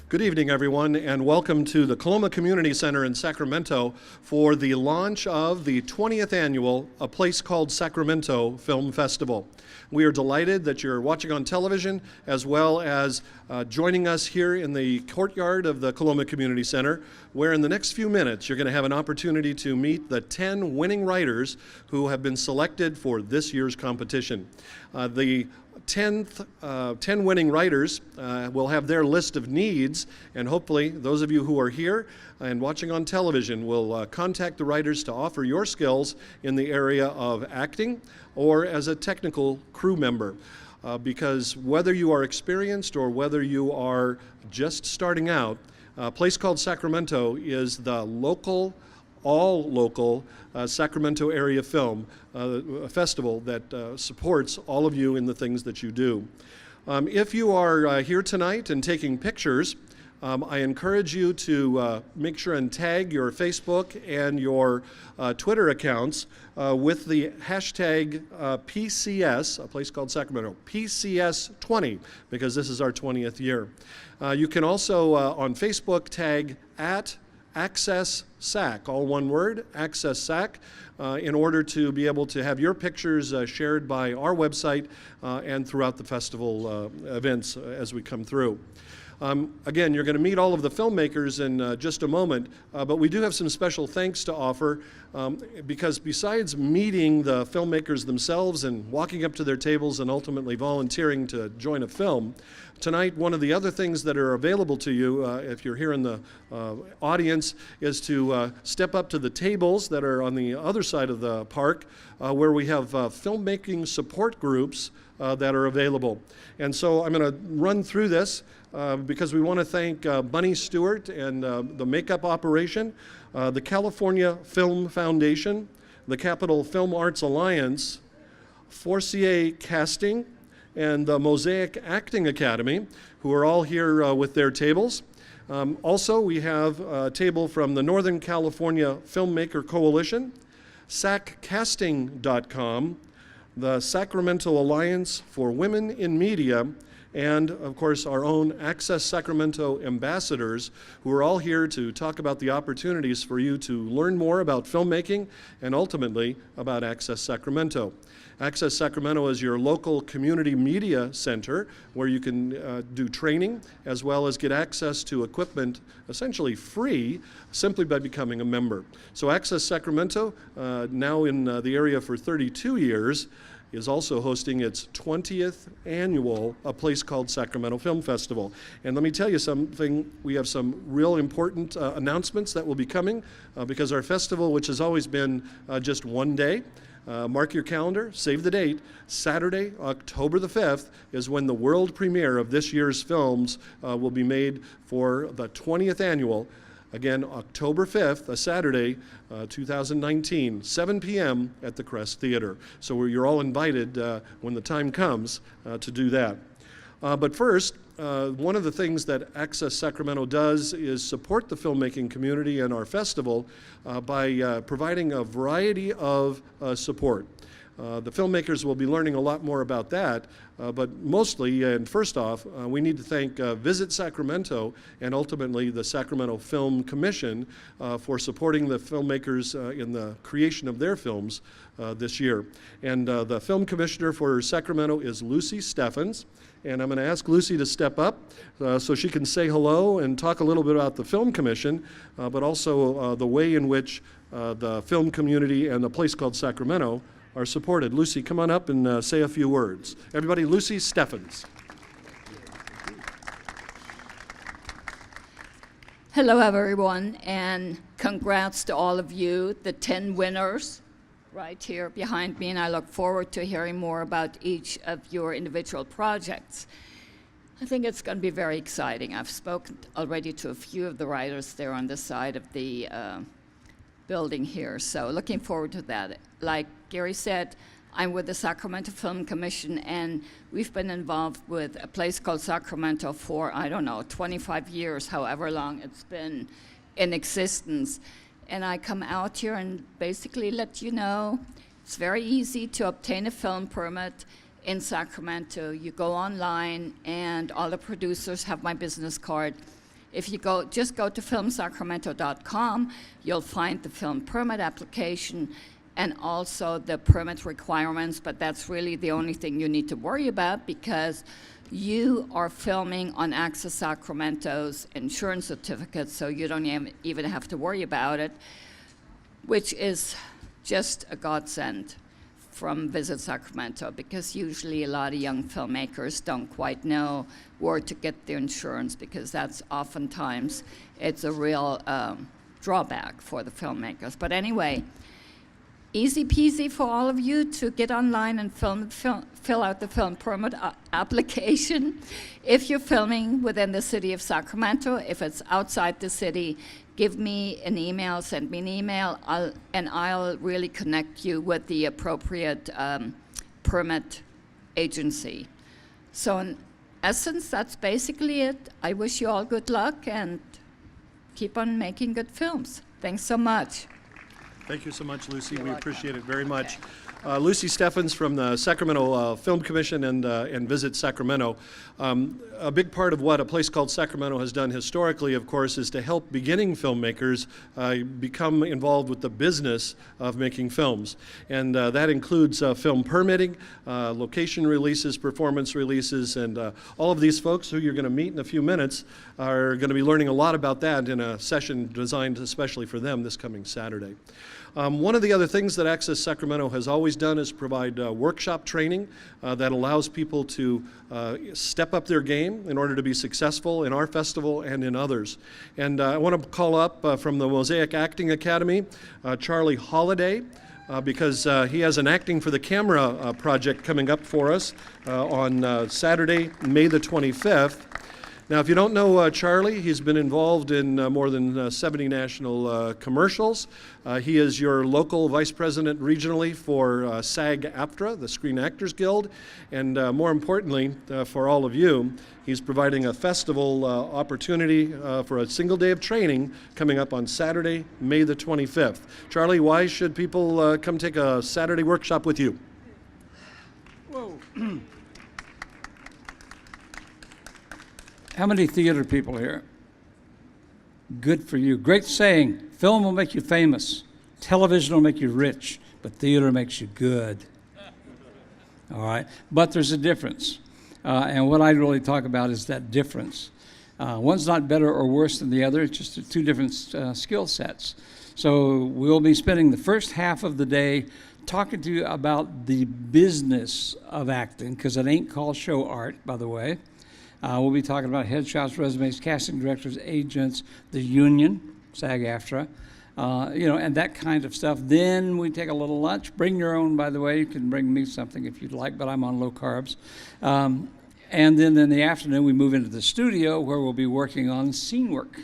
Good evening, everyone, and welcome to the Coloma Community Center in Sacramento for the launch of the 20th annual A Place Called Sacramento Film Festival. We are delighted that you're watching on television as well as joining us here in the courtyard of the Coloma Community Center, where in the next few minutes you're going to have an opportunity to meet the 10 winning writers who have been selected for this year's competition. The 10 winning writers will have their list of needs, and hopefully those of you who are here and watching on television will contact the writers to offer your skills in the area of acting or as a technical crew member. Because whether you are experienced or whether you are just starting out, A Place Called Sacramento is the all local Sacramento area film festival that supports all of you in the things that you do. If you are here tonight and taking pictures, I encourage you to make sure and tag your Facebook and your Twitter accounts with the hashtag PCS, A Place Called Sacramento, PCS20, because this is our 20th year. You can also on Facebook tag at Access SAC, all one word, Access SAC, in order to be able to have your pictures shared by our website and throughout the festival events as we come through. Again, you're going to meet all of the filmmakers in just a moment, but we do have some special thanks to offer because besides meeting the filmmakers themselves and walking up to their tables and ultimately volunteering to join a film, tonight one of the other things that are available to you if you're here in the audience is to step up to the tables that are on the other side of the park where we have filmmaking support groups that are available. And so I'm going to run through this because we want to thank Bunny Stewart and the makeup operation, the California Film Foundation, the Capital Film Arts Alliance, Forcier Casting, and the Mosaic Acting Academy, who are all here with their tables. Also, we have a table from the Northern California Filmmaker Coalition, saccasting.com, the Sacramento Alliance for Women in Media, and of course our own Access Sacramento ambassadors, who are all here to talk about the opportunities for you to learn more about filmmaking and ultimately about Access Sacramento. Access Sacramento is your local community media center where you can do training as well as get access to equipment essentially free simply by becoming a member. So Access Sacramento, now in the area for 32 years, is also hosting its 20th annual A Place Called Sacramento Film Festival. And let me tell you something, we have some real important announcements that will be coming because our festival, which has always been just one day, mark your calendar, save the date, Saturday, October the 5th is when the world premiere of this year's films will be made for the 20th annual. Again, October 5th, a Saturday, 2019, 7 p.m. at the Crest Theater. So you're all invited when the time comes to do that. But first, one of the things that Access Sacramento does is support the filmmaking community and our festival by providing a variety of support. The filmmakers will be learning a lot more about that, but mostly, and first off, we need to thank Visit Sacramento and ultimately the Sacramento Film Commission for supporting the filmmakers in the creation of their films this year. And the film commissioner for Sacramento is Lucy Steffens, and I'm going to ask Lucy to step up so she can say hello and talk a little bit about the Film Commission, but also the way in which the film community and the Place Called Sacramento are supported. Lucy, come on up and say a few words. Everybody, Lucy Steffens. Hello, everyone, and congrats to all of you, the 10 winners right here behind me, and I look forward to hearing more about each of your individual projects. I think it's going to be very exciting. I've spoken already to a few of the writers there on the side of the building here, so looking forward to that. Like Gary said, I'm with the Sacramento Film Commission, and we've been involved with A Place Called Sacramento for, 25 years, however long it's been in existence. And I come out here and basically let you know it's very easy to obtain a film permit in Sacramento. You go online, and all the producers have my business card, If you just go to filmsacramento.com, you'll find the film permit application and also the permit requirements, but that's really the only thing you need to worry about because you are filming on Access Sacramento's insurance certificate, so you don't even have to worry about it, which is just a godsend from Visit Sacramento, because usually a lot of young filmmakers don't quite know where to get their insurance, because that's oftentimes, it's a real drawback for the filmmakers. But anyway, easy peasy for all of you to get online and fill out the film permit application. If you're filming within the city of Sacramento, if it's outside the city, give me an email, send me an email, and I'll really connect you with the appropriate permit agency. So in essence, that's basically it. I wish you all good luck and keep on making good films. Thanks so much. Thank you so much, Lucy. You're we welcome. appreciate it very much. Lucy Steffens from the Sacramento Film Commission and Visit Sacramento. A big part of what a place called Sacramento has done historically, of course, is to help beginning filmmakers become involved with the business of making films. And that includes film permitting, location releases, performance releases, and all of these folks who you're going to meet in a few minutes are going to be learning a lot about that in a session designed especially for them this coming Saturday. One of the other things that Access Sacramento has always done is provide workshop training that allows people to step up their game in order to be successful in our festival and in others. And I want to call up from the Mosaic Acting Academy, Charlie Holliday, because he has an Acting for the Camera project coming up for us on Saturday, May the 25th. Now, if you don't know Charlie, he's been involved in more than 70 national commercials. He is your local vice president regionally for SAG-AFTRA, the Screen Actors Guild, and more importantly, for all of you, he's providing a festival opportunity for a single day of training coming up on Saturday, May the 25th. Charlie, why should people come take a Saturday workshop with you? Whoa. How many theater people here? Good for you. Great saying. Film will make you famous. Television will make you rich, but theater makes you good. All right? But there's a difference. And what I really talk about is that difference. One's not better or worse than the other. It's just two different skill sets. So we'll be spending the first half of the day talking to you about the business of acting, because it ain't called show art, by the way. We'll be talking about headshots, resumes, casting directors, agents, the union, SAG-AFTRA, and that kind of stuff. Then we take a little lunch. Bring your own, by the way. You can bring me something if you'd like, but I'm on low carbs. And then in the afternoon, we move into the studio where we'll be working on scene work,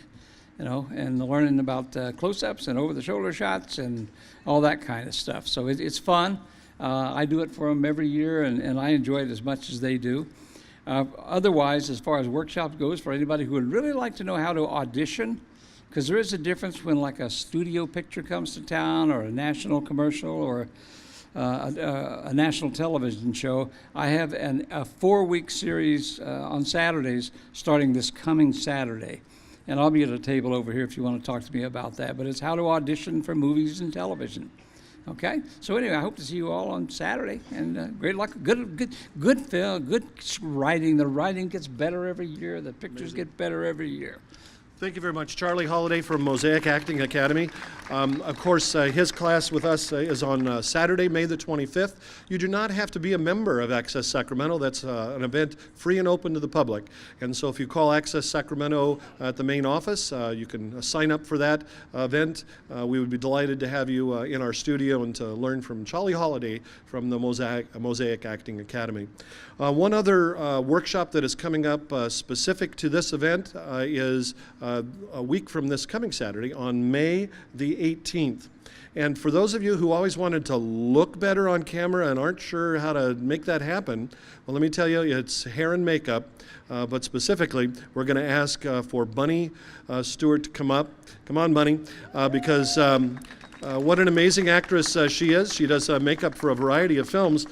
and learning about close-ups and over-the-shoulder shots and all that kind of stuff. So it's fun. I do it for them every year, and I enjoy it as much as they do. Otherwise, as far as workshops goes, for anybody who would really like to know how to audition, because there is a difference when like a studio picture comes to town or a national commercial or a national television show. I have a 4-week series on Saturdays starting this coming Saturday. And I'll be at a table over here if you want to talk to me about that. But it's how to audition for movies and television. Okay, so anyway, I hope to see you all on Saturday, and great luck. Good film, good writing. The writing gets better every year. The pictures get better every year. Thank you very much. Charlie Holliday from Mosaic Acting Academy. Of course, his class with us is on Saturday, May the 25th. You do not have to be a member of Access Sacramento. That's an event free and open to the public. And so if you call Access Sacramento at the main office, you can sign up for that event. We would be delighted to have you in our studio and to learn from Charlie Holliday from the Mosaic Acting Academy. One other workshop that is coming up specific to this event is a week from this coming Saturday on May the 18th. And for those of you who always wanted to look better on camera and aren't sure how to make that happen, well, let me tell you, it's Heron makeup. But specifically, we're going to ask for Bunny Stewart to come up. Come on, Bunny, because What an amazing actress she is. She does makeup for a variety of films.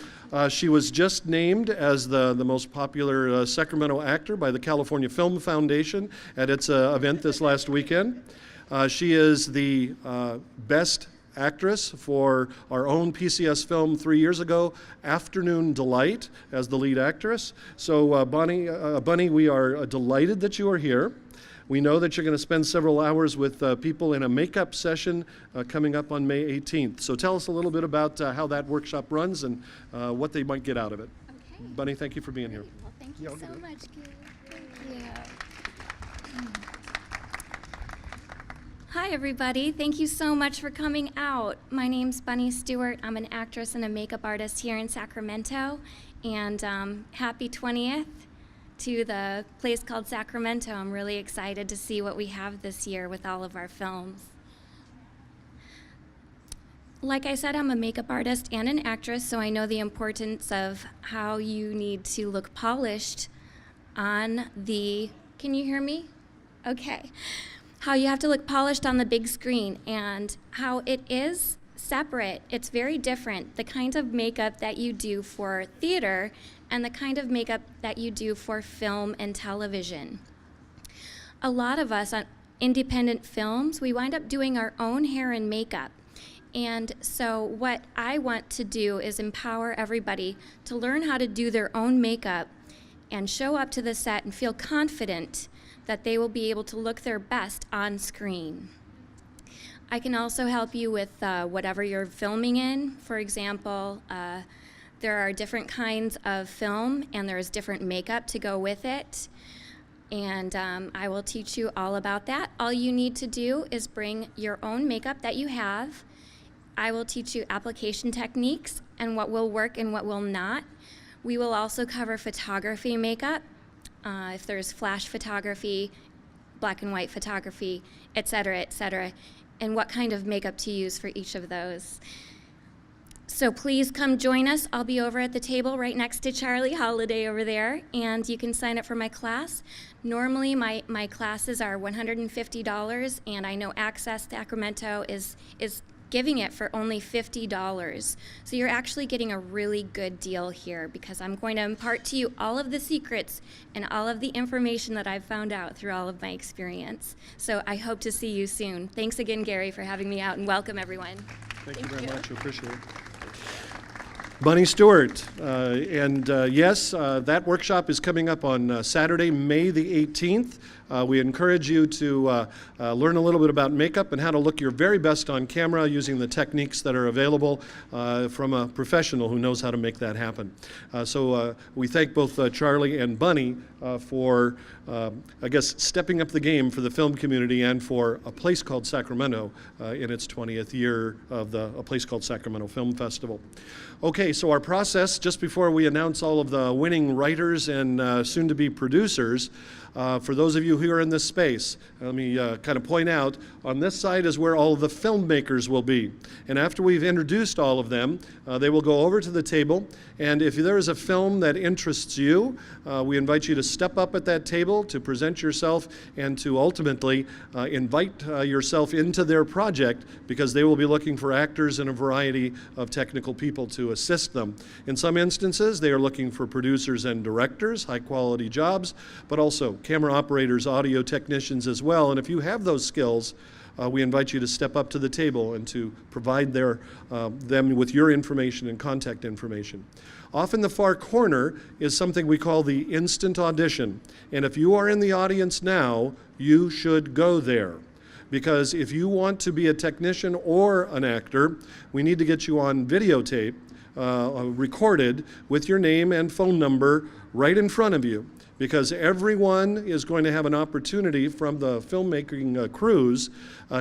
She was just named as the most popular Sacramento actor by the California Film Foundation at its event this last weekend. She is the best actress for our own PCS film 3 years ago, Afternoon Delight, as the lead actress. So Bunny, we are delighted that you are here. We know that you're going to spend several hours with people in a makeup session coming up on May 18th. So tell us a little bit about how that workshop runs and what they might get out of it. Okay. Bunny, thank you for being here. Well, thank you so much, Gary. Thank you. Hi, everybody. Thank you so much for coming out. My name's Bunny Stewart. I'm an actress and a makeup artist here in Sacramento. And happy 20th to the place called Sacramento. I'm really excited to see what we have this year with all of our films. Like I said, I'm a makeup artist and an actress, so I know the importance of how you need to look polished on the, can you hear me? Okay. How you have to look polished on the big screen and how it is separate. It's very different, the kind of makeup that you do for theater and the kind of makeup that you do for film and television. A lot of us on independent films, we wind up doing our own hair and makeup. And so what I want to do is empower everybody to learn how to do their own makeup and show up to the set and feel confident that they will be able to look their best on screen. I can also help you with whatever you're filming in. For example, there are different kinds of film and there's different makeup to go with it. And I will teach you all about that. All you need to do is bring your own makeup that you have. I will teach you application techniques and what will work and what will not. We will also cover photography makeup. If there's flash photography, black and white photography, et cetera, and what kind of makeup to use for each of those. So please come join us. I'll be over at the table right next to Charlie Holiday over there, and you can sign up for my class. Normally, my classes are $150, and I know Access Sacramento is giving it for only $50. So you're actually getting a really good deal here because I'm going to impart to you all of the secrets and all of the information that I've found out through all of my experience. So I hope to see you soon. Thanks again, Gary, for having me out, and welcome, everyone. Thank you very much. I appreciate it. Bunny Stewart. Yes, that workshop is coming up on Saturday, May the 18th. We encourage you to learn a little bit about makeup and how to look your very best on camera using the techniques that are available from a professional who knows how to make that happen. So we thank both Charlie and Bunny for, I guess, stepping up the game for the film community and for a place called Sacramento in its 20th year of a place called Sacramento Film Festival. Okay, so our process, just before we announce all of the winning writers and soon-to-be producers, for those of you who are in this space, let me kind of point out, on this side is where all of the filmmakers will be. And after we've introduced all of them, they will go over to the table, and if there is a film that interests you, we invite you to step up at that table, to present yourself, and to ultimately invite yourself into their project, because they will be looking for actors and a variety of technical people to assist them. In some instances, they are looking for producers and directors, high-quality jobs, but also camera operators, audio technicians as well. And if you have those skills, we invite you to step up to the table and to provide them with your information and contact information. Off in the far corner is something we call the instant audition. And if you are in the audience now, you should go there. Because if you want to be a technician or an actor, we need to get you on videotape, recorded with your name and phone number right in front of you. Because everyone is going to have an opportunity from the filmmaking crews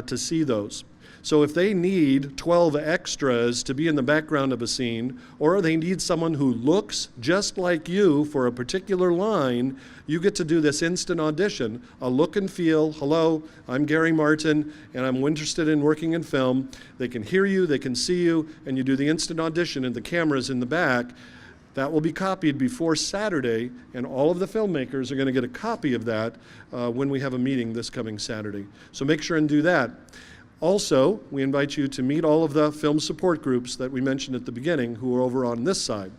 to see those. So if they need 12 extras to be in the background of a scene, or they need someone who looks just like you for a particular line, you get to do this instant audition, a look and feel, hello, I'm Gary Martin, and I'm interested in working in film. They can hear you, they can see you, and you do the instant audition, and the camera's in the back. That will be copied before Saturday, and all of the filmmakers are going to get a copy of that when we have a meeting this coming Saturday. So make sure and do that. Also, we invite you to meet all of the film support groups that we mentioned at the beginning who are over on this side.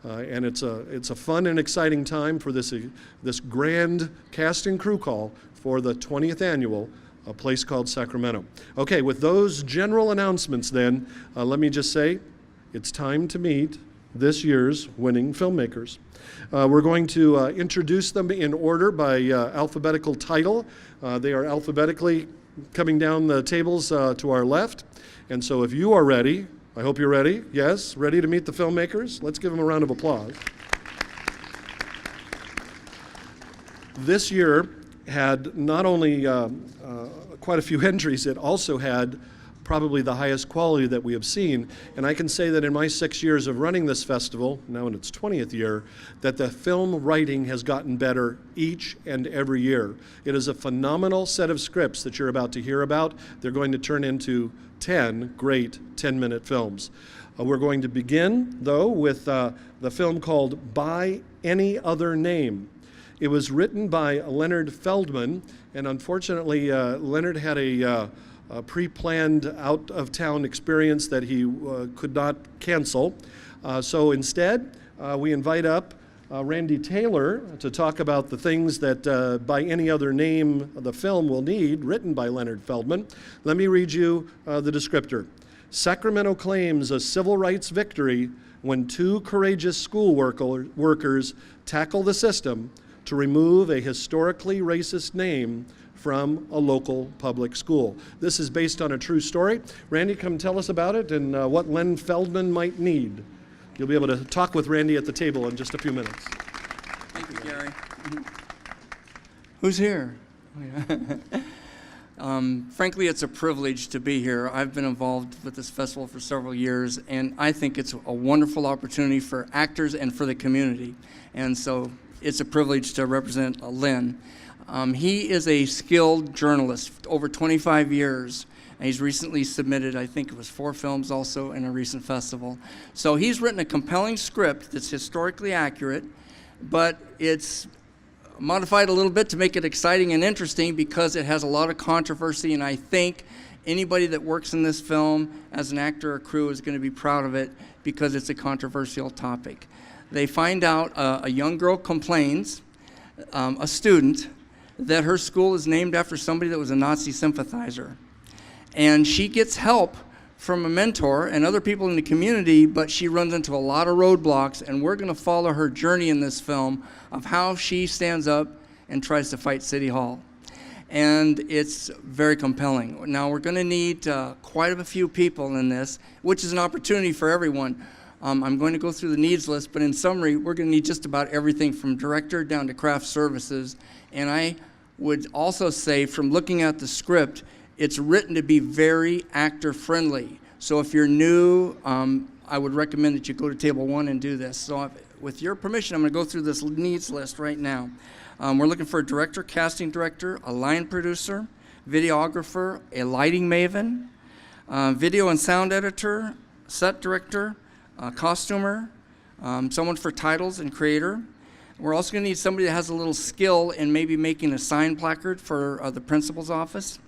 And it's a fun and exciting time for this grand cast and crew call for the 20th annual A Place Called Sacramento. Okay, with those general announcements then, let me just say it's time to meet this year's winning filmmakers. We're going to introduce them in order by alphabetical title. They are alphabetically coming down the tables to our left. And so if you are ready, I hope you're ready. Yes, ready to meet the filmmakers? Let's give them a round of applause. This year had not only quite a few entries, it also had probably the highest quality that we have seen. And I can say that in my 6 years of running this festival, now in its 20th year, that the film writing has gotten better each and every year. It is a phenomenal set of scripts that you're about to hear about. They're going to turn into 10 great 10-minute films. We're going to begin, though, with the film called By Any Other Name. It was written by Leonard Feldman, and unfortunately, Leonard had a pre-planned out-of-town experience that he could not cancel. So instead, we invite up Randy Taylor to talk about the things that By Any Other Name the film will need, written by Leonard Feldman. Let me read you the descriptor. Sacramento claims a civil rights victory when two courageous school workers tackle the system to remove a historically racist name from a local public school. This is based on a true story. Randy, come tell us about it and what Len Feldman might need. You'll be able to talk with Randy at the table in just a few minutes. Thank you, Gary. Who's here? Frankly, it's a privilege to be here. I've been involved with this festival for several years, and I think it's a wonderful opportunity for actors and for the community. And so it's a privilege to represent Len. He is a skilled journalist, over 25 years. And he's recently submitted, I think it was 4 films also in a recent festival. So he's written a compelling script that's historically accurate, but it's modified a little bit to make it exciting and interesting because it has a lot of controversy, and I think anybody that works in this film as an actor or crew is going to be proud of it because it's a controversial topic. They find out a young girl complains, a student, that her school is named after somebody that was a Nazi sympathizer. And she gets help from a mentor and other people in the community, but she runs into a lot of roadblocks, and we're going to follow her journey in this film of how she stands up and tries to fight City Hall. And it's very compelling. Now, we're going to need quite a few people in this, which is an opportunity for everyone. I'm going to go through the needs list, but in summary, we're going to need just about everything from director down to craft services. And I would also say, from looking at the script, it's written to be very actor-friendly. So if you're new, I would recommend that you go to table 1 and do this. So with your permission, I'm going to go through this needs list right now. We're looking for a director, casting director, a line producer, videographer, a lighting maven, video and sound editor, set director, costumer, someone for titles and creator. We're also going to need somebody that has a little skill in maybe making a sign placard for the principal's office.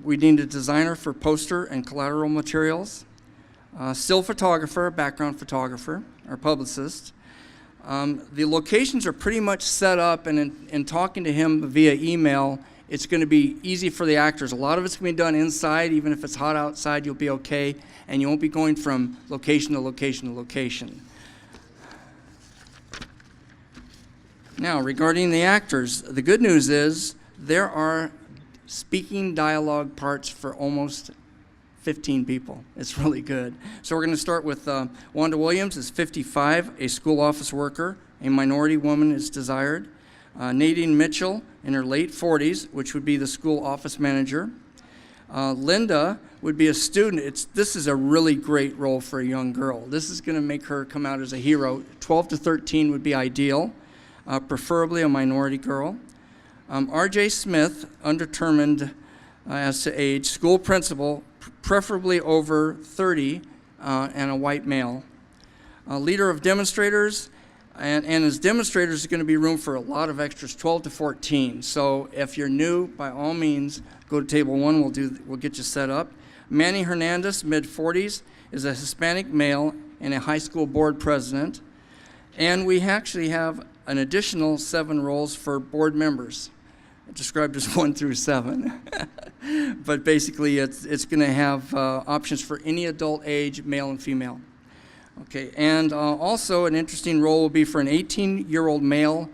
We need a designer for poster and collateral materials, still photographer, background photographer, or publicist. The locations are pretty much set up, and in talking to him via email, it's going to be easy for the actors. A lot of it's going to be done inside. Even if it's hot outside, you'll be okay, and you won't be going from location to location to location. Now, regarding the actors, the good news is there are speaking dialogue parts for almost 15 people. It's really good. So we're going to start with Wanda Williams is 55, a school office worker. A minority woman is desired. Nadine Mitchell in her late 40s, which would be the school office manager. Linda would be a student. This is a really great role for a young girl. This is going to make her come out as a hero. 12 to 13 would be ideal, preferably a minority girl. R.J. Smith, undetermined as to age, school principal, preferably over 30, and a white male. Leader of demonstrators, And as demonstrators, there's going to be room for a lot of extras, 12 to 14. So if you're new, by all means, go to table 1. We'll get you set up. Manny Hernandez, mid-40s, is a Hispanic male and a high school board president. And we actually have an additional 7 roles for board members, described as 1 through 7. But basically, it's going to have options for any adult age, male and female. Okay, and also an interesting role will be for an 18-year-old male,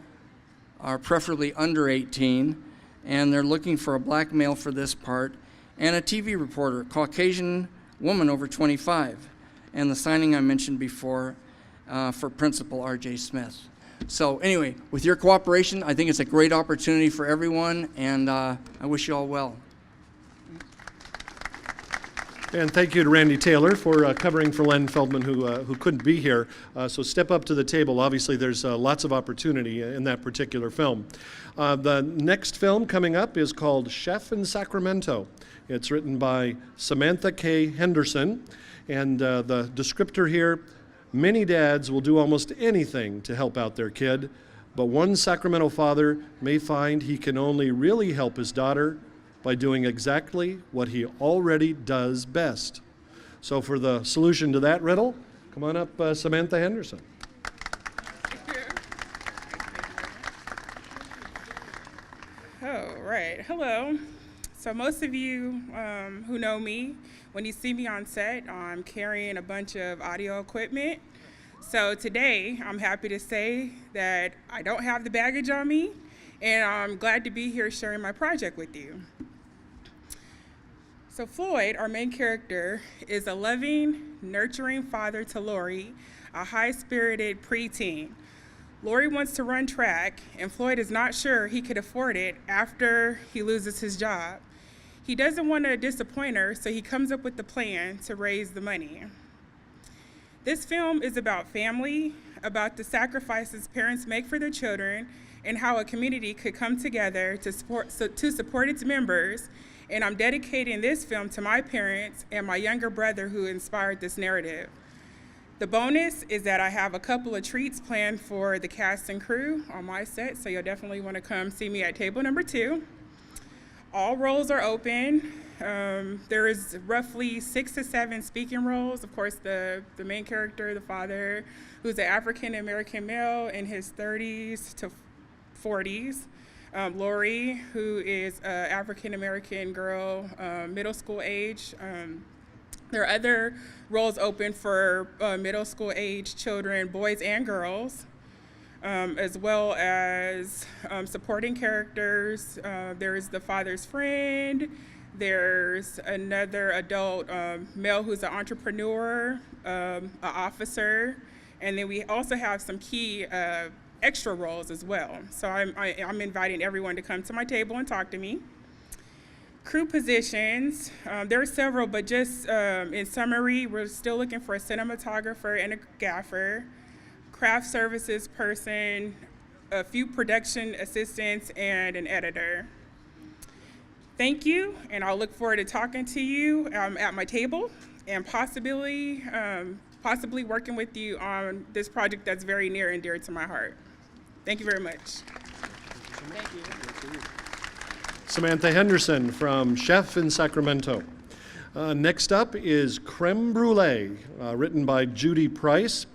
preferably under 18, and they're looking for a black male for this part, and a TV reporter, Caucasian woman over 25, and the signing I mentioned before for Principal R.J. Smith. So anyway, with your cooperation, I think it's a great opportunity for everyone, and I wish you all well. And thank you to Randy Taylor for covering for Len Feldman, who couldn't be here. So step up to the table. Obviously, there's lots of opportunity in that particular film. The next film coming up is called Chef in Sacramento. It's written by Samantha K. Henderson. And the descriptor here, many dads will do almost anything to help out their kid, but one Sacramento father may find he can only really help his daughter by doing exactly what he already does best. So for the solution to that riddle, come on up, Samantha Henderson. Oh, right. Hello. So most of you who know me, when you see me on set, I'm carrying a bunch of audio equipment. So today, I'm happy to say that I don't have the baggage on me, and I'm glad to be here sharing my project with you. So Floyd, our main character, is a loving, nurturing father to Lori, a high-spirited preteen. Lori wants to run track, and Floyd is not sure he could afford it after he loses his job. He doesn't want to disappoint her, so he comes up with the plan to raise the money. This film is about family, about the sacrifices parents make for their children, and how a community could come together to support its members. And I'm dedicating this film to my parents and my younger brother who inspired this narrative. The bonus is that I have a couple of treats planned for the cast and crew on my set, so you'll definitely want to come see me at table number 2. All roles are open. There is roughly 6 to 7 speaking roles. Of course, the main character, the father, who's an African-American male in his 30s to 40s. Lori, who is an African-American girl, middle school age. There are other roles open for middle school age children, boys and girls, as well as supporting characters. There's the father's friend. There's another adult male who's an entrepreneur, an officer, and then we also have some key extra roles as well. So I'm inviting everyone to come to my table and talk to me. Crew positions, there are several, but just in summary, we're still looking for a cinematographer and a gaffer, craft services person, a few production assistants, and an editor. Thank you, and I'll look forward to talking to you at my table and possibly working with you on this project that's very near and dear to my heart. Thank you very much. Thank you. Samantha Henderson from Chef in Sacramento. Next up is Creme Brulee, written by Judy Price.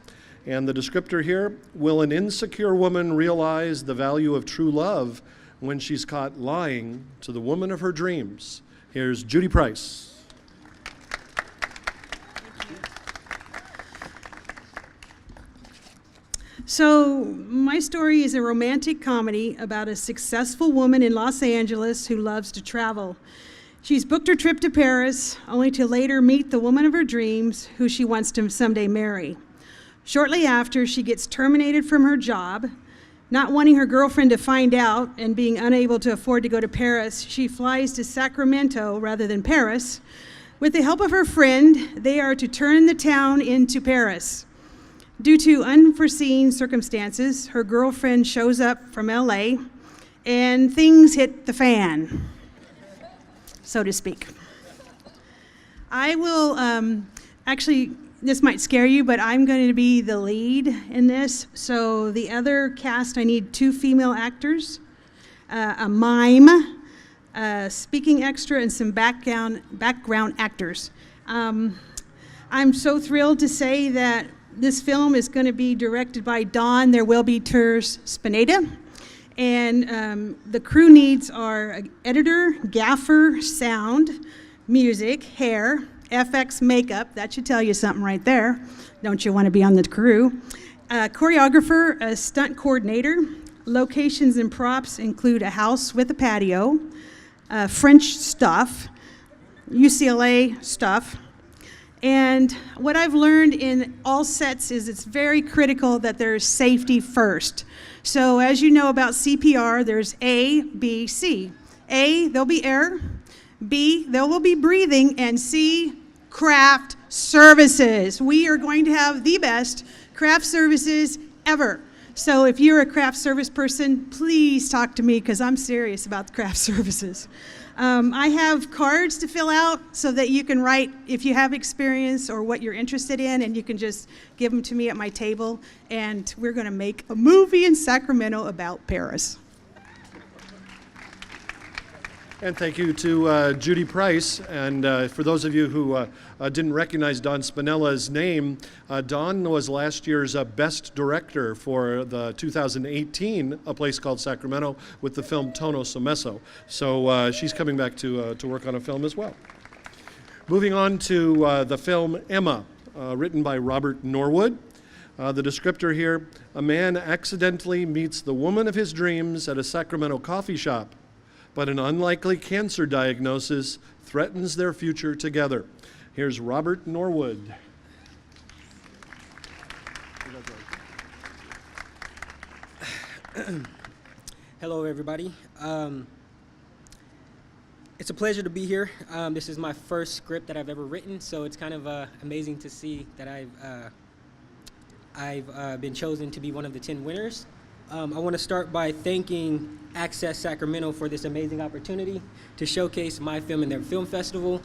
And the descriptor here, will an insecure woman realize the value of true love when she's caught lying to the woman of her dreams? Here's Judy Price. So my story is a romantic comedy about a successful woman in Los Angeles who loves to travel. She's booked her trip to Paris, only to later meet the woman of her dreams who she wants to someday marry. Shortly after, she gets terminated from her job. Not wanting her girlfriend to find out and being unable to afford to go to Paris, she flies to Sacramento rather than Paris. With the help of her friend, they are to turn the town into Paris. Due to unforeseen circumstances, her girlfriend shows up from LA and things hit the fan, so to speak. I will actually this might scare you, but I'm going to be the lead in this. So the other cast, I need 2 female actors, a mime, a speaking extra, and some background actors. I'm so thrilled to say that this film is going to be directed by Dawn There Will Be Tears Spinetta. And the crew needs are an editor, gaffer, sound, music, hair, FX makeup. That should tell you something right there. Don't you want to be on the crew? Choreographer, a stunt coordinator. Locations and props include a house with a patio, French stuff, UCLA stuff. And what I've learned in all sets is it's very critical that there's safety first. So as you know about CPR, there's A, B, C. A, there'll be air. B, there will be breathing. And C, craft services. We are going to have the best craft services ever. So if you're a craft service person, please talk to me because I'm serious about the craft services. I have cards to fill out so that you can write if you have experience or what you're interested in, and you can just give them to me at my table, and we're going to make a movie in Sacramento about Paris. And thank you to Judy Price. And for those of you who didn't recognize Don Spinella's name, Don was last year's Best Director for the 2018 A Place Called Sacramento with the film Tono Somesso. So she's coming back to work on a film as well. Moving on to the film Emma, written by Robert Norwood. The descriptor here, a man accidentally meets the woman of his dreams at a Sacramento coffee shop, but an unlikely cancer diagnosis threatens their future together. Here's Robert Norwood. Hello, everybody. It's a pleasure to be here. This is my first script that I've ever written, so it's kind of amazing to see that I've been chosen to be one of the 10 winners. I want to start by thanking Access Sacramento for this amazing opportunity to showcase my film in their film festival.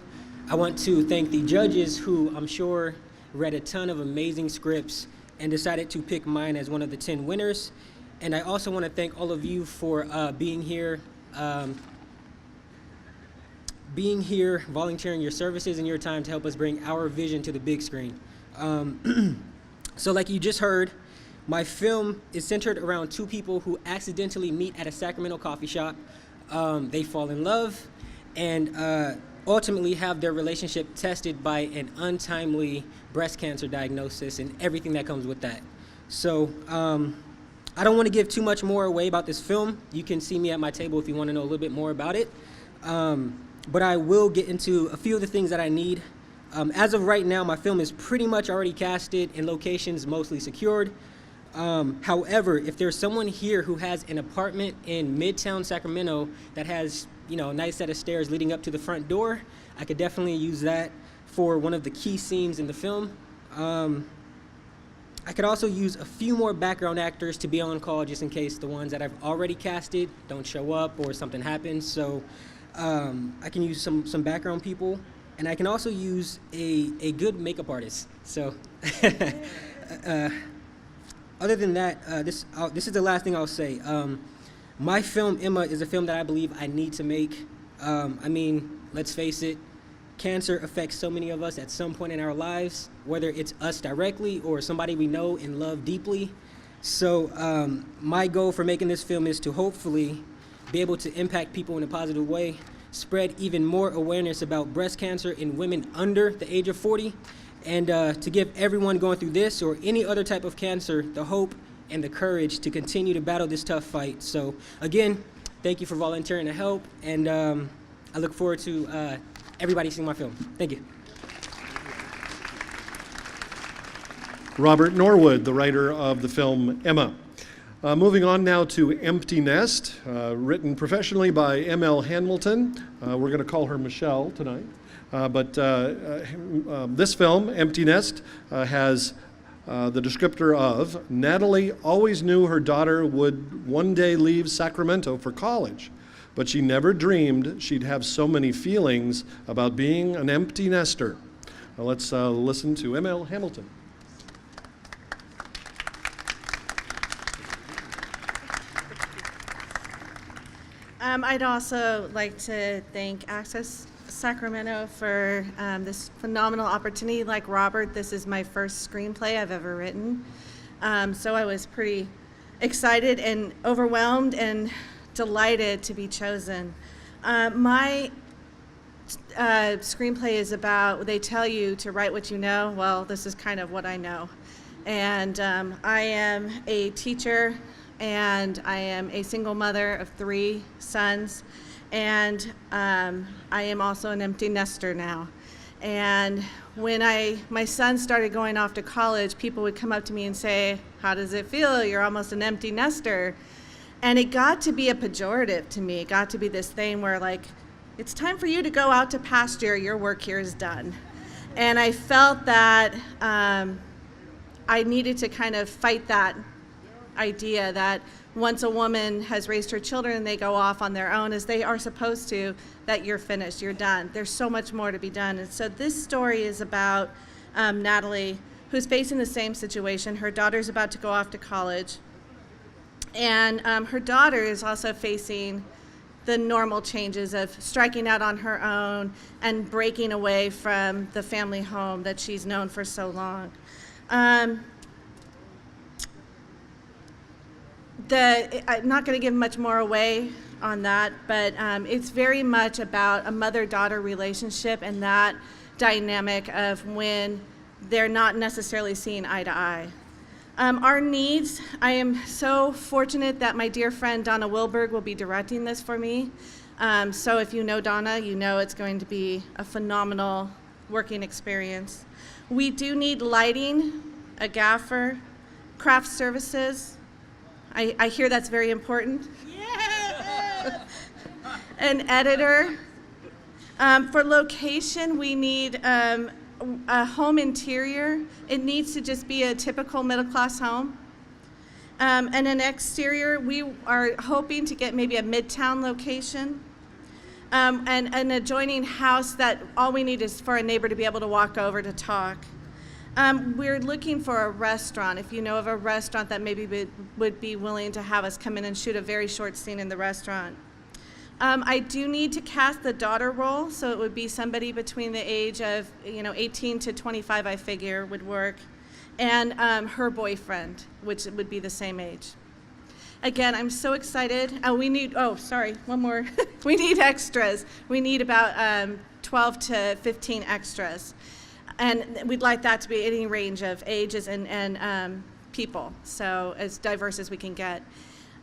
I want to thank the judges who I'm sure read a ton of amazing scripts and decided to pick mine as one of the 10 winners. And I also want to thank all of you for being here, volunteering your services and your time to help us bring our vision to the big screen. So like you just heard, my film is centered around 2 people who accidentally meet at a Sacramento coffee shop. They fall in love and ultimately have their relationship tested by an untimely breast cancer diagnosis and everything that comes with that. So I don't want to give too much more away about this film. You can see me at my table if you want to know a little bit more about it. But I will get into a few of the things that I need. As of right now, my film is pretty much already casted and locations mostly secured. However, if there's someone here who has an apartment in Midtown Sacramento that has, a nice set of stairs leading up to the front door, I could definitely use that for one of the key scenes in the film. I could also use a few more background actors to be on call just in case the ones that I've already casted don't show up or something happens. So I can use some background people, and I can also use a good makeup artist. So. Other than that, this is the last thing I'll say. My film, Emma, is a film that I believe I need to make. Let's face it, cancer affects so many of us at some point in our lives, whether it's us directly or somebody we know and love deeply. So my goal for making this film is to hopefully be able to impact people in a positive way, spread even more awareness about breast cancer in women under the age of 40, and to give everyone going through this or any other type of cancer the hope and the courage to continue to battle this tough fight. So again, thank you for volunteering to help, and I look forward to everybody seeing my film. Thank you. Robert Norwood, the writer of the film Emma. Moving on now to Empty Nest, written professionally by M.L. Hamilton. We're going to call her Michelle tonight. But this film, Empty Nest, has the descriptor of, Natalie always knew her daughter would one day leave Sacramento for college, but she never dreamed she'd have so many feelings about being an empty nester. Let's listen to M.L. Hamilton. I'd also like to thank Access Sacramento for this phenomenal opportunity. Like Robert, this is my first screenplay I've ever written. So I was pretty excited and overwhelmed and delighted to be chosen. My screenplay is about, they tell you to write what you know. Well, this is kind of what I know. And I am a teacher, and I am a single mother of 3 sons, and I am also an empty nester now. And when my son started going off to college, people would come up to me and say, "How does it feel? You're almost an empty nester." And it got to be a pejorative to me. It got to be this thing where, like, it's time for you to go out to pasture. Your work here is done. And I felt that I needed to kind of fight that idea that once a woman has raised her children and they go off on their own as they are supposed to, that you're finished, you're done. There's so much more to be done. And so this story is about Natalie, who's facing the same situation. Her daughter's about to go off to college, and her daughter is also facing the normal changes of striking out on her own and breaking away from the family home that she's known for so long. I'm not going to give much more away on that, but it's very much about a mother-daughter relationship and that dynamic of when they're not necessarily seeing eye to eye. Our needs, I am so fortunate that my dear friend Donna Wilberg will be directing this for me. So if you know Donna, you know it's going to be a phenomenal working experience. We do need lighting, a gaffer, craft services. I hear that's very important. Yeah. An editor. For location, we need a home interior. It needs to just be a typical middle-class home. And an exterior, we are hoping to get maybe a midtown location. And an adjoining house that all we need is for a neighbor to be able to walk over to talk. We're looking for a restaurant. If you know of a restaurant that maybe would be willing to have us come in and shoot a very short scene in the restaurant. I do need to cast the daughter role, so it would be somebody between the age of 18 to 25, I figure, would work, and her boyfriend, which would be the same age. Again, I'm so excited. We need one more. We need extras. We need about 12 to 15 extras. And we'd like that to be any range of ages and people, so as diverse as we can get.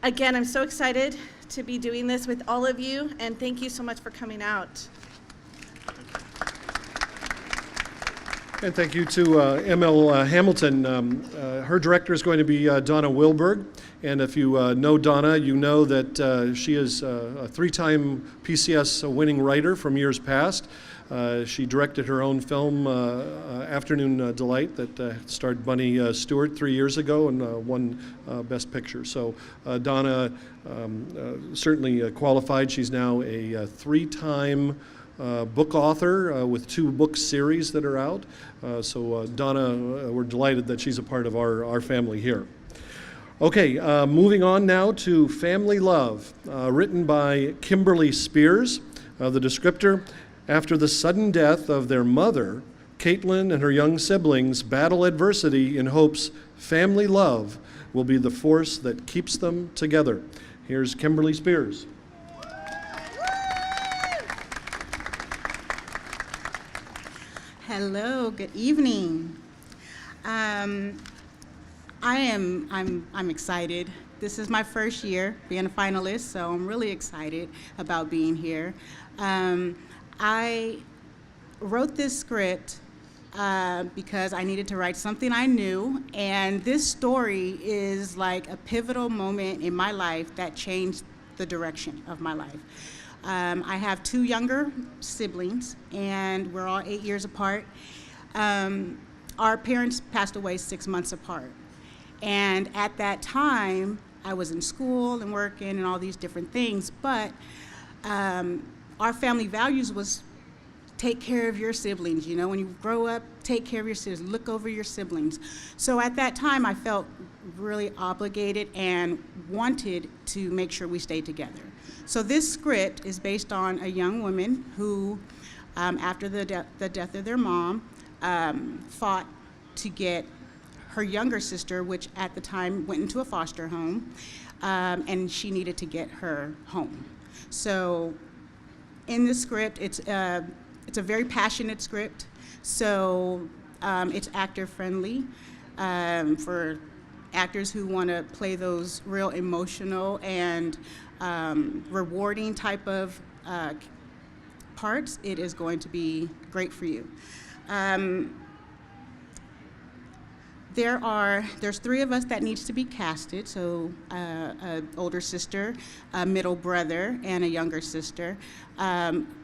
Again, I'm so excited to be doing this with all of you, and thank you so much for coming out. And thank you to M.L. Hamilton. Her director is going to be Donna Wilberg. And if you know Donna, you know that she is a 3-time PCS winning writer from years past. She directed her own film, Afternoon Delight, that starred Bunny Stewart 3 years ago and won Best Picture. So Donna certainly qualified. She's now a 3-time book author with 2 book series that are out. So Donna, we're delighted that she's a part of our family here. Okay, moving on now to Family Love, written by Kimberly Spears. The descriptor: after the sudden death of their mother, Caitlin and her young siblings battle adversity in hopes family love will be the force that keeps them together. Here's Kimberly Spears. Hello, good evening. I'm excited. This is my first year being a finalist, so I'm really excited about being here. I wrote this script because I needed to write something I knew, and this story is like a pivotal moment in my life that changed the direction of my life. I have 2 younger siblings, and we're all 8 years apart. Our parents passed away 6 months apart. And at that time, I was in school and working and all these different things, but our family values was take care of your siblings. You know, when you grow up, take care of your siblings, look over your siblings. So at that time, I felt really obligated and wanted to make sure we stayed together. So this script is based on a young woman who, after the death of their mom, fought to get her younger sister, which at the time went into a foster home, and she needed to get her home. So in the script, it's a very passionate script, so it's actor friendly for actors who want to play those real emotional and rewarding type of parts. It is going to be great for you. There's 3 of us that needs to be casted, so an older sister, a middle brother, and a younger sister,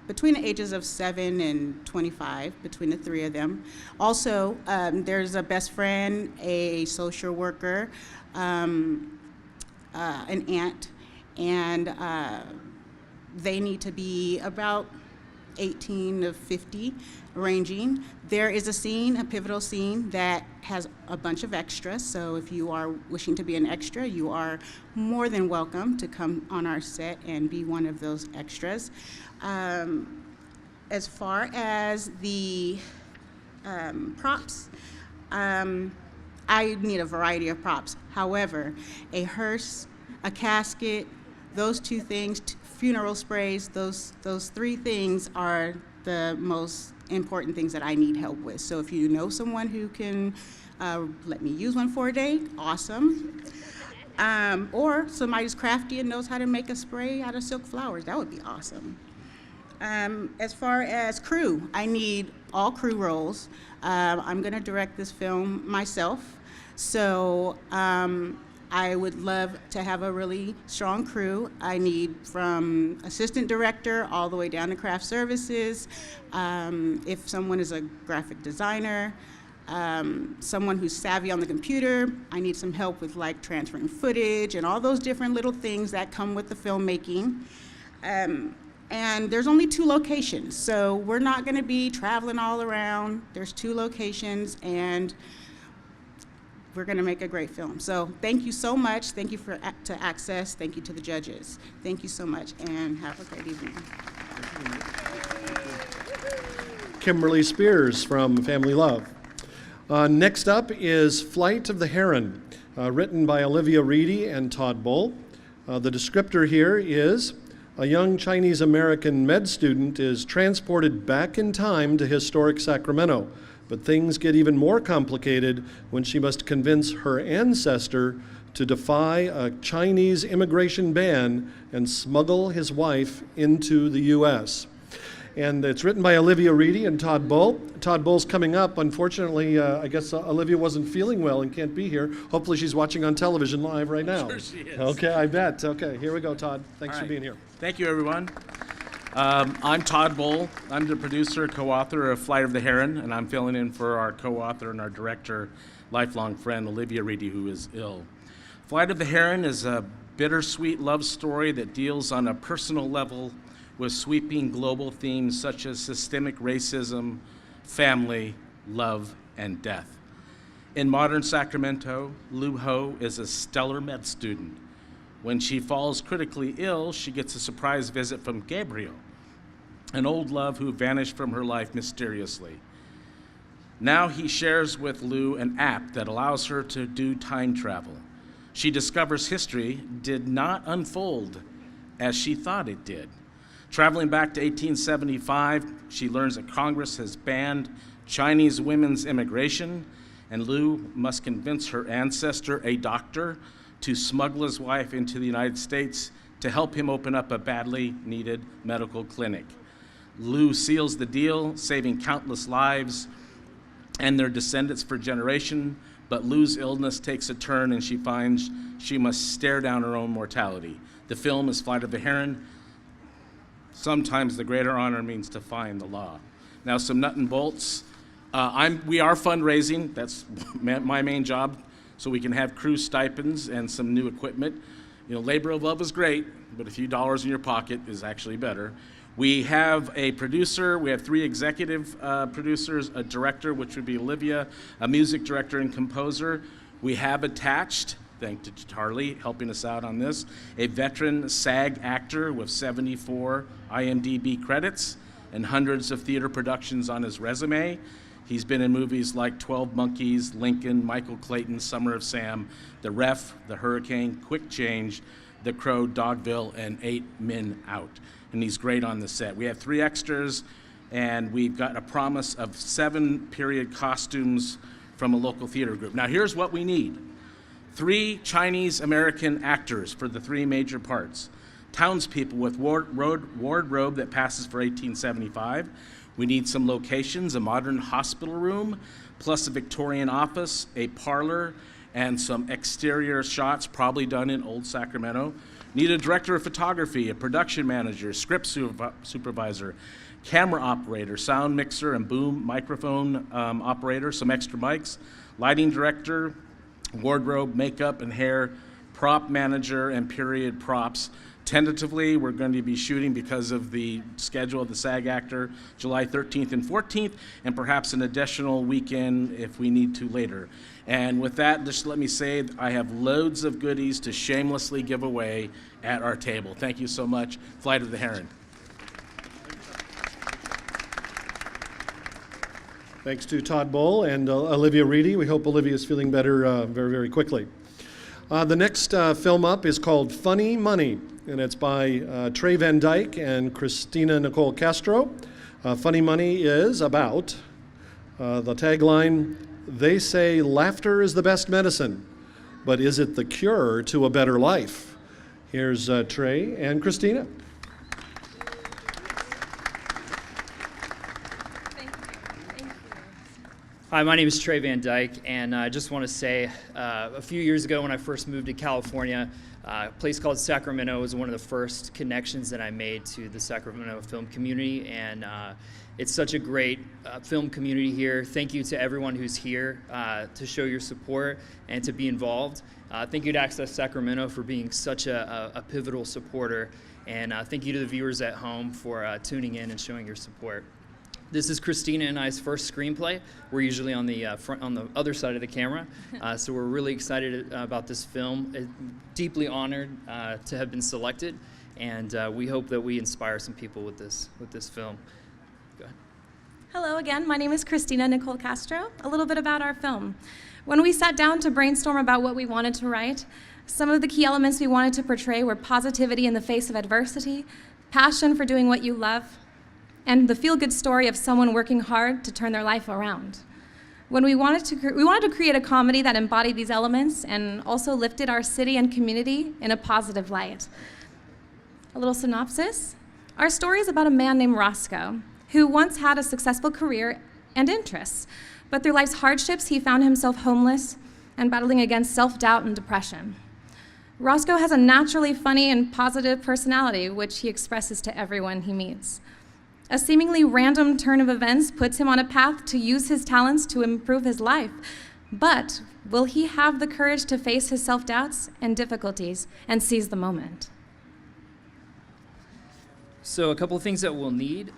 between the ages of 7 and 25, between the 3 of them. Also, there's a best friend, a social worker, an aunt, and they need to be about 18 to 50 ranging. There is a pivotal scene that has a bunch of extras, so if you are wishing to be an extra, you are more than welcome to come on our set and be one of those extras. As far as the props, I need a variety of props. However, a hearse, a casket, those 2 things, funeral sprays, those 3 things are the most important things that I need help with. So if you know someone who can let me use one for a day, awesome. Or somebody's crafty and knows how to make a spray out of silk flowers, that would be awesome. As far as crew, I need all crew roles. I'm gonna direct this film myself, so I would love to have a really strong crew. I need from assistant director all the way down to craft services. If someone is a graphic designer, someone who's savvy on the computer, I need some help with like transferring footage and all those different little things that come with the filmmaking. And there's only 2 locations, so we're not gonna be traveling all around. There's 2 locations, and we're going to make a great film. So thank you so much. Thank you to Access. Thank you to the judges. Thank you so much, and have a great evening. Kimberly Spears from Family Love. Next up is Flight of the Heron, written by Olivia Reedy and Todd Bull. The descriptor here is a young Chinese-American med student is transported back in time to historic Sacramento. But things get even more complicated when she must convince her ancestor to defy a Chinese immigration ban and smuggle his wife into the U.S. And it's written by Olivia Reedy and Todd Bull. Todd Bull's coming up. Unfortunately, I guess Olivia wasn't feeling well and can't be here. Hopefully she's watching on television live right now. Sure she is. Okay, I bet. Okay, here we go, Todd. Thanks All for right. being here. Thank you, everyone. I'm Todd Bull. I'm the producer, co-author of Flight of the Heron, and I'm filling in for our co-author and our director, lifelong friend, Olivia Reedy, who is ill. Flight of the Heron is a bittersweet love story that deals on a personal level with sweeping global themes such as systemic racism, family, love, and death. In modern Sacramento, Lu Ho is a stellar med student. When she falls critically ill, she gets a surprise visit from Gabriel, an old love who vanished from her life mysteriously. Now he shares with Lu an app that allows her to do time travel. She discovers history did not unfold as she thought it did. Traveling back to 1875, she learns that Congress has banned Chinese women's immigration, and Lu must convince her ancestor, a doctor, to smuggle his wife into the United States to help him open up a badly needed medical clinic. Lu seals the deal, saving countless lives and their descendants for generations, but Lu's illness takes a turn and she finds she must stare down her own mortality. The film is Flight of the Heron. Sometimes the greater honor means defying the law. Now some nut and bolts. We are fundraising, that's my main job, so we can have crew stipends and some new equipment. You know, labor of love is great, but a few dollars in your pocket is actually better. We have a producer, we have 3 executive producers, a director, which would be Olivia, a music director and composer. We have attached, thanks to Charlie helping us out on this, a veteran SAG actor with 74 IMDb credits and hundreds of theater productions on his resume. He's been in movies like 12 Monkeys, Lincoln, Michael Clayton, Summer of Sam, The Ref, The Hurricane, Quick Change, The Crow, Dogville, and 8 Men Out. And he's great on the set. We have 3 extras, and we've got a promise of 7 period costumes from a local theater group. Now here's what we need. 3 Chinese American actors for the 3 major parts. Townspeople with wardrobe that passes for 1875. We need some locations, a modern hospital room, plus a Victorian office, a parlor, and some exterior shots probably done in old Sacramento. Need a director of photography, a production manager, script supervisor, camera operator, sound mixer and boom microphone operator, some extra mics, lighting director, wardrobe, makeup and hair, prop manager, and period props. Tentatively, we're going to be shooting, because of the schedule of the SAG actor, July 13th and 14th, and perhaps an additional weekend if we need to later. And with that, just let me say I have loads of goodies to shamelessly give away at our table. Thank you so much. Flight of the Heron. Thanks to Todd Bull and Olivia Reedy. We hope Olivia is feeling better very, very quickly. The next film up is called Funny Money, and it's by Trey Van Dyke and Christina Nicole Castro. Funny Money is about the tagline, "They say laughter is the best medicine, but is it the cure to a better life?" Here's Trey and Christina. Hi, my name is Trey Van Dyke, and I just want to say a few years ago when I first moved to California, a place called Sacramento was one of the first connections that I made to the Sacramento film community, and it's such a great film community here. Thank you to everyone who's here to show your support and to be involved. Thank you to Access Sacramento for being such a pivotal supporter, and thank you to the viewers at home for tuning in and showing your support. This is Christina and I's first screenplay. We're usually on the on the other side of the camera, so we're really excited about this film. Deeply honored to have been selected, and we hope that we inspire some people with this film. Go ahead. Hello again. My name is Christina Nicole Castro. A little bit about our film. When we sat down to brainstorm about what we wanted to write, some of the key elements we wanted to portray were positivity in the face of adversity, passion for doing what you love, and the feel-good story of someone working hard to turn their life around. When we wanted to create a comedy that embodied these elements and also lifted our city and community in a positive light. A little synopsis. Our story is about a man named Roscoe, who once had a successful career and interests, but through life's hardships, he found himself homeless and battling against self-doubt and depression. Roscoe has a naturally funny and positive personality, which he expresses to everyone he meets. A seemingly random turn of events puts him on a path to use his talents to improve his life. But will he have the courage to face his self-doubts and difficulties and seize the moment? So a couple of things that we'll need.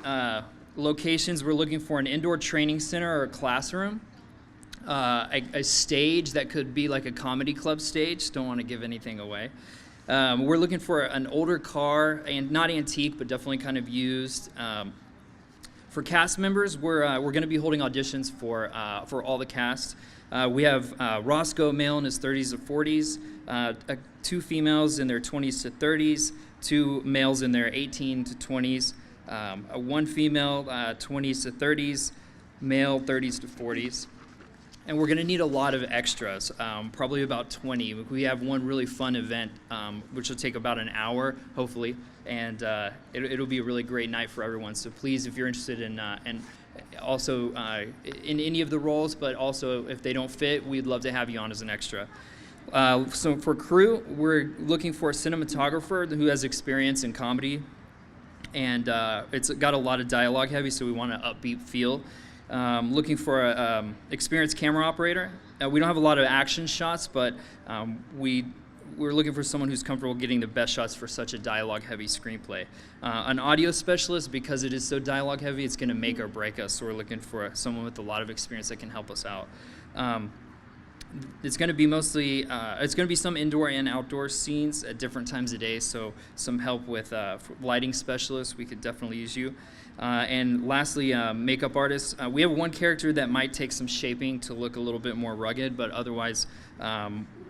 Locations, we're looking for an indoor training center or a classroom. A stage that could be like a comedy club stage. Don't want to give anything away. We're looking for an older car, and not antique, but definitely kind of used. For cast members, we're going to be holding auditions for all the cast. We have Roscoe, male in his 30s to 40s, 2 females in their 20s to 30s, 2 males in their 18 to 20s, 1 female 20s to 30s, male 30s to 40s. And we're going to need a lot of extras, probably about 20. We have one really fun event, which will take about an hour, hopefully, and it'll be a really great night for everyone. So please, if you're interested in, and also in any of the roles, but also if they don't fit, we'd love to have you on as an extra. So for crew, we're looking for a cinematographer who has experience in comedy, and it's got a lot of dialogue heavy, so we want an upbeat feel. Looking for an experienced camera operator. We don't have a lot of action shots, but we we're looking for someone who's comfortable getting the best shots for such a dialogue-heavy screenplay. An audio specialist, because it is so dialogue-heavy, it's going to make or break us. So we're looking for someone with a lot of experience that can help us out. It's going to be mostly, it's going to be some indoor and outdoor scenes at different times of day, so some help with lighting specialists, we could definitely use you. And lastly, makeup artists. We have one character that might take some shaping to look a little bit more rugged, but otherwise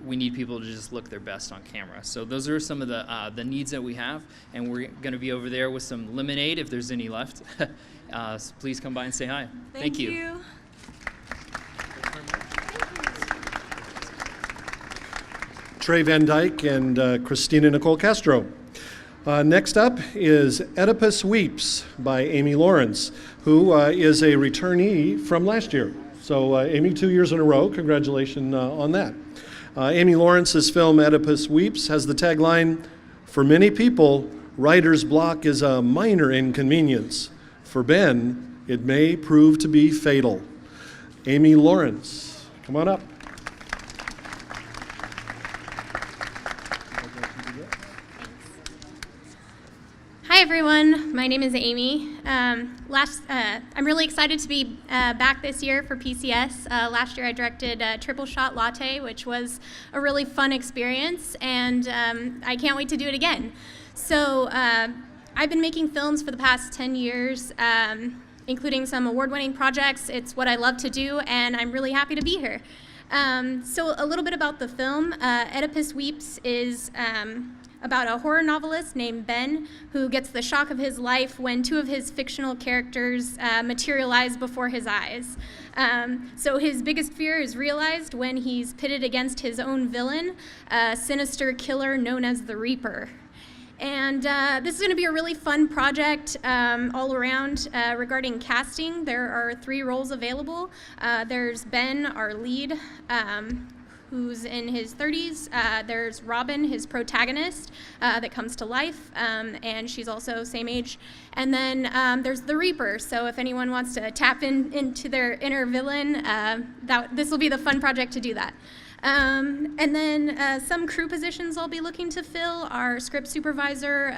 we need people to just look their best on camera. So those are some of the needs that we have, and we're going to be over there with some lemonade if there's any left. So please come by and say hi. Thank you. Trey Van Dyke and Christina Nicole Castro. Next up is Oedipus Sweeps by Amy Lawrence, who is a returnee from last year. So Amy, 2 years in a row, congratulations on that. Amy Lawrence's film Oedipus Sweeps has the tagline, "For many people, writer's block is a minor inconvenience. For Ben, it may prove to be fatal." Amy Lawrence, come on up. Hi everyone, my name is Amy. I'm really excited to be back this year for PCS. Last year I directed Triple Shot Latte, which was a really fun experience, and I can't wait to do it again. So I've been making films for the past 10 years, including some award-winning projects. It's what I love to do, and I'm really happy to be here. So a little bit about the film. Oedipus Sweeps is about a horror novelist named Ben who gets the shock of his life when two of his fictional characters materialize before his eyes. So his biggest fear is realized when he's pitted against his own villain, a sinister killer known as the Reaper. And this is going to be a really fun project all around. Regarding casting, there are 3 roles available. There's Ben, our lead, who's in his 30s. There's Robin, his protagonist, that comes to life, and she's also same age. And then there's the Reaper, so if anyone wants to tap into their inner villain, this will be the fun project to do that. And then some crew positions I'll be looking to fill are script supervisor,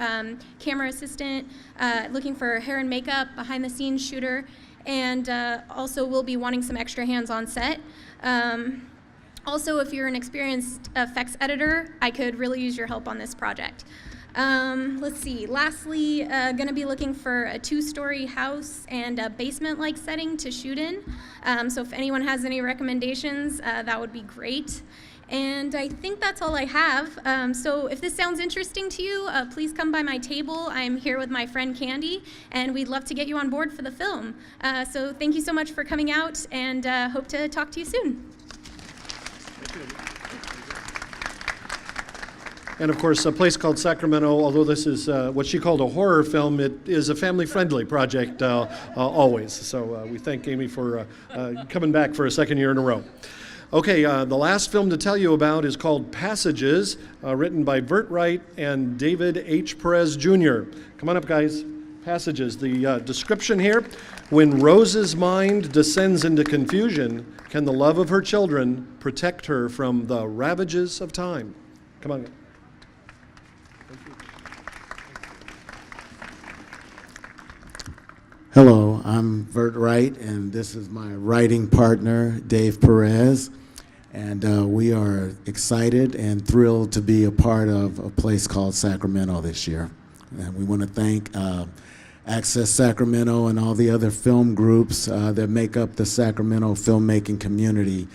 camera assistant, looking for hair and makeup, behind the scenes shooter, and also we'll be wanting some extra hands on set. Also, if you're an experienced effects editor, I could really use your help on this project. Let's see, lastly, gonna be looking for a 2-story house and a basement-like setting to shoot in. So if anyone has any recommendations, that would be great. And I think that's all I have. So if this sounds interesting to you, please come by my table. I'm here with my friend Candy, and we'd love to get you on board for the film. So thank you so much for coming out, and hope to talk to you soon. And of course, a place called Sacramento, although this is what she called a horror film, it is a family-friendly project always. So we thank Amy for coming back for a 2nd year in a row. Okay, the last film to tell you about is called Passages, written by Bert Wright and David H. Perez Jr. Come on up, guys. Passages. The description here: when Rose's mind descends into confusion, can the love of her children protect her from the ravages of time? Come on. Hello, I'm Bert Wright, and this is my writing partner, Dave Perez. And we are excited and thrilled to be a part of a place called Sacramento this year. And we want to thank Access Sacramento and all the other film groups that make up the Sacramento filmmaking community.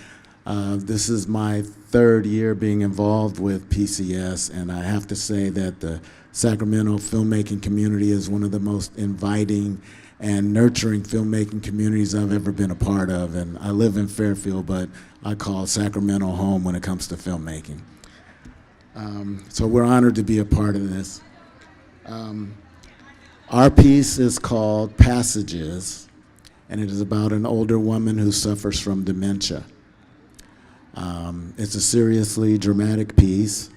This is my 3rd year being involved with PCS, and I have to say that the Sacramento filmmaking community is one of the most inviting and nurturing filmmaking communities I've ever been a part of. And I live in Fairfield, but I call Sacramento home when it comes to filmmaking. So we're honored to be a part of this. Our piece is called Passages, and it is about an older woman who suffers from dementia. It's a seriously dramatic piece.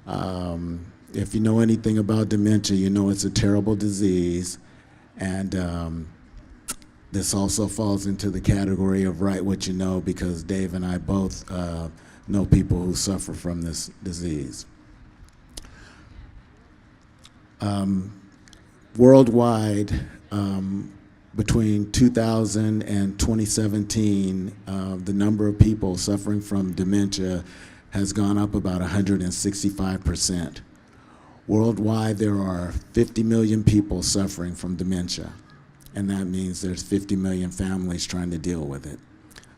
If you know anything about dementia, you know it's a terrible disease. And this also falls into the category of write what you know, because Dave and I both know people who suffer from this disease. Worldwide, between 2000 and 2017, the number of people suffering from dementia has gone up about 165%. Worldwide, there are 50 million people suffering from dementia, and that means there's 50 million families trying to deal with it.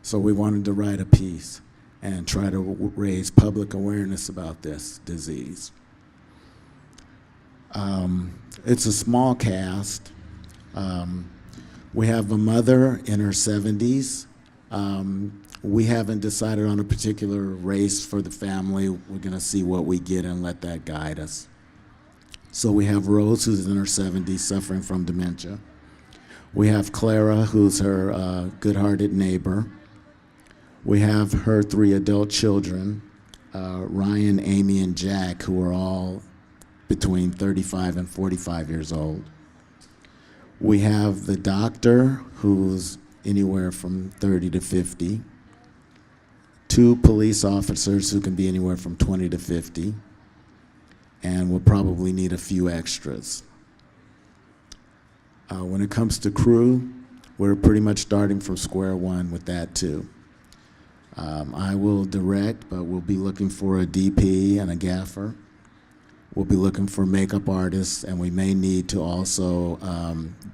So we wanted to write a piece and try to raise public awareness about this disease. It's a small cast. We have a mother in her 70s. We haven't decided on a particular race for the family. We're going to see what we get and let that guide us. So we have Rose, who's in her 70s, suffering from dementia. We have Clara, who's her good-hearted neighbor. We have her 3 adult children, Ryan, Amy, and Jack, who are all between 35 and 45 years old. We have the doctor, who's anywhere from 30 to 50. 2 police officers, who can be anywhere from 20 to 50. And we'll probably need a few extras. When it comes to crew, we're pretty much starting from square one with that too. I will direct, but we'll be looking for a DP and a gaffer. We'll be looking for makeup artists, and we may need to also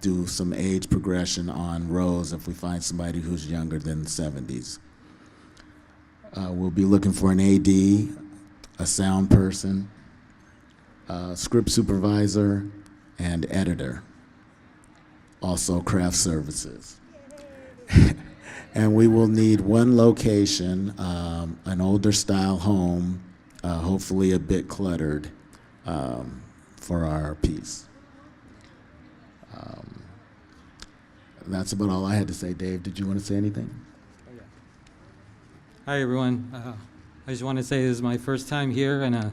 do some age progression on Rose if we find somebody who's younger than the 70s. We'll be looking for an AD, a sound person, script supervisor, and editor. Also craft services. And we will need 1 location, an older style home, hopefully a bit cluttered, for our piece. That's about all I had to say. Dave, did you want to say anything? Hi, everyone. I just want to say this is my first time here, and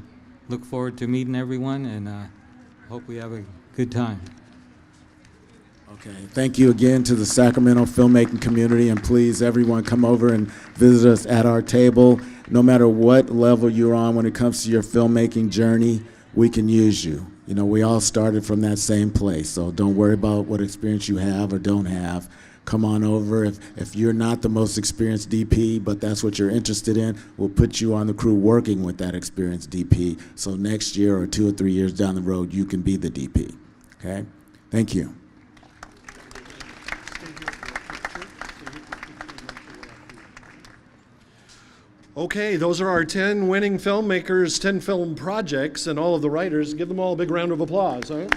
look forward to meeting everyone, and hope we have a good time. Okay, thank you again to the Sacramento filmmaking community, and please, everyone, come over and visit us at our table. No matter what level you're on when it comes to your filmmaking journey, we can use you. You know, we all started from that same place, so don't worry about what experience you have or don't have. Come on over. If you're not the most experienced DP, but that's what you're interested in, we'll put you on the crew working with that experienced DP, so next year or 2 or 3 years down the road, you can be the DP, okay? Thank you. Okay, those are our 10 winning filmmakers, 10 film projects, and all of the writers. Give them all a big round of applause. All right?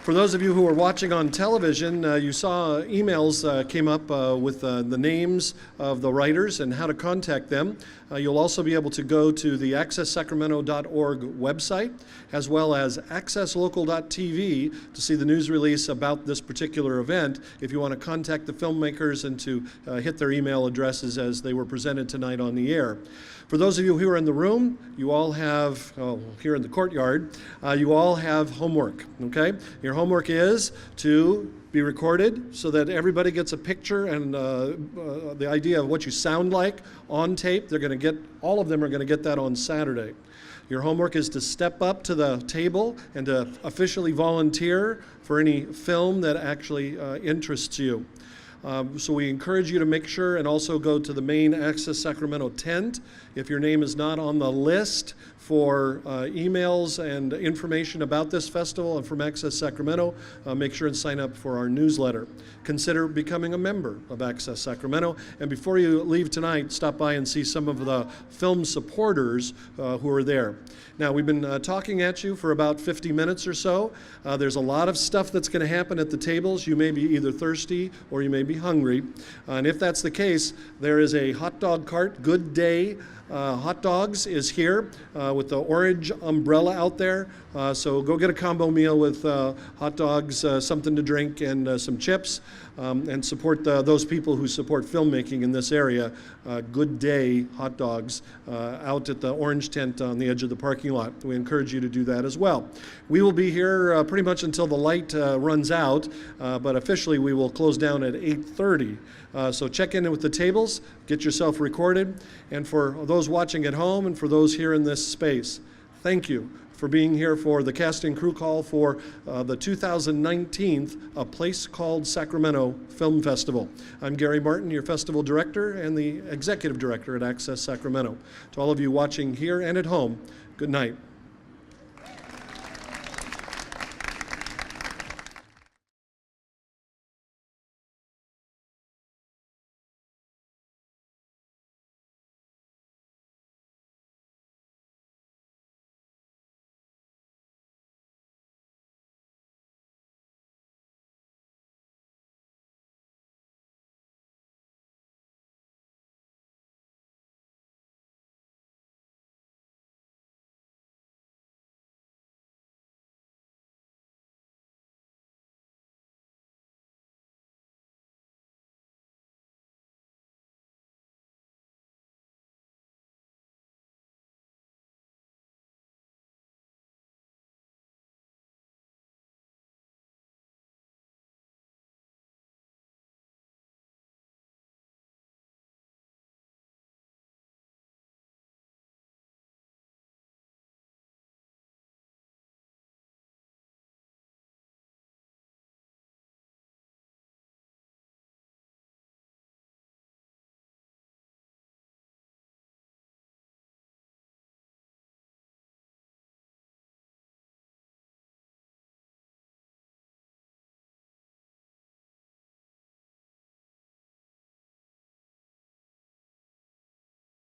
For those of you who are watching on television, you saw emails came up with the names of the writers and how to contact them. You'll also be able to go to the accesssacramento.org website, as well as accesslocal.tv to see the news release about this particular event if you want to contact the filmmakers and to hit their email addresses as they were presented tonight on the air. For those of you who are in the room, you all have, here in the courtyard, you all have homework, okay? Your homework is to be recorded so that everybody gets a picture and the idea of what you sound like on tape. They're going to get, all of them are going to get that on Saturday. Your homework is to step up to the table and to officially volunteer for any film that actually interests you. So we encourage you to make sure and also go to the main Access Sacramento tent. If your name is not on the list for emails and information about this festival and from Access Sacramento, make sure and sign up for our newsletter. Consider becoming a member of Access Sacramento. And before you leave tonight, stop by and see some of the film supporters who are there. Now, we've been talking at you for about 50 minutes or so. There's a lot of stuff that's going to happen at the tables. You may be either thirsty or you may be hungry. And if that's the case, there is a hot dog cart, Good Day Hot Dogs is here with the orange umbrella out there. So go get a combo meal with hot dogs, something to drink, and some chips. and support those people who support filmmaking in this area. Good Day hot dogs out at the orange tent on the edge of the parking lot. We encourage you to do that as well. We will be here pretty much until the light runs out, but officially we will close down at 8:30. So check in with the tables, get yourself recorded, and for those watching at home and for those here in this space, thank you for being here for the cast and crew call for the 2019 A Place Called Sacramento Film Festival. I'm Gary Martin, your festival director and the executive director at Access Sacramento. To all of you watching here and at home, good night.